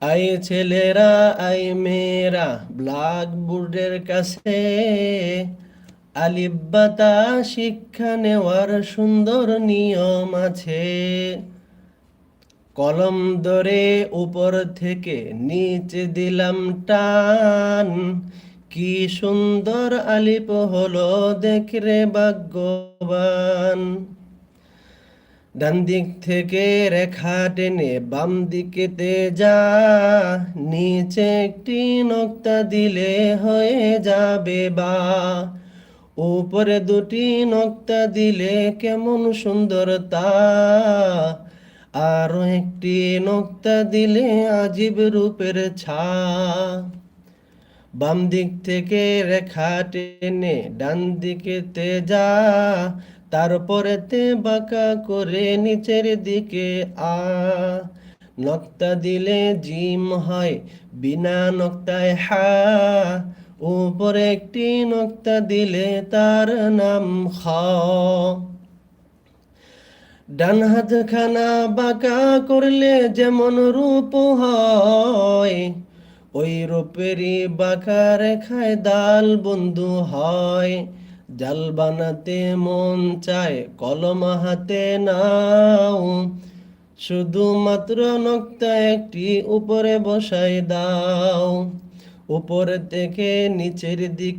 I ছেলেরা I মেয়েরা ব্ল্যাকবোর্ডের কাছে আলিফ বা তা শিক্ষা নেওয়ার সুন্দর নিয়ম আছে। কলম ধরে উপর থেকে নিচে দিলাম টান, কি সুন্দর আলিপ হলো দেখরে ভাগ্যবান। ডান দিক থেকে রেখা টেনে বাম দিকেতে যা, নিচে একটি নোক্তা দিলে হয়ে যাবে বা। উপরে দুটি নোক্তা দিলে কেমন সুন্দর তা, আরো একটি নোক্তা দিলে আজীব রূপের ছা। বাম দিক থেকে রেখা টেনে ডান দিকেতে যা, তারপরেতে বাঁকা করে নিচের দিকে আ। নক্তা দিলে জিম হয়, বিনা নক্তায় হা। উপরে একটি নক্তা দিলে তার নাম খ। ডান হাতখানা বাঁকা করলে যেমন রূপ হয়, ওই রূপেরই বাঁকা রেখায় দাল বন্ধু হয়। জাল বানাতে মন চায় কলম হাতে নাও, শুধুমাত্র নক্তা একটি উপরে বসাই দাও। উপর থেকে নিচের দিকে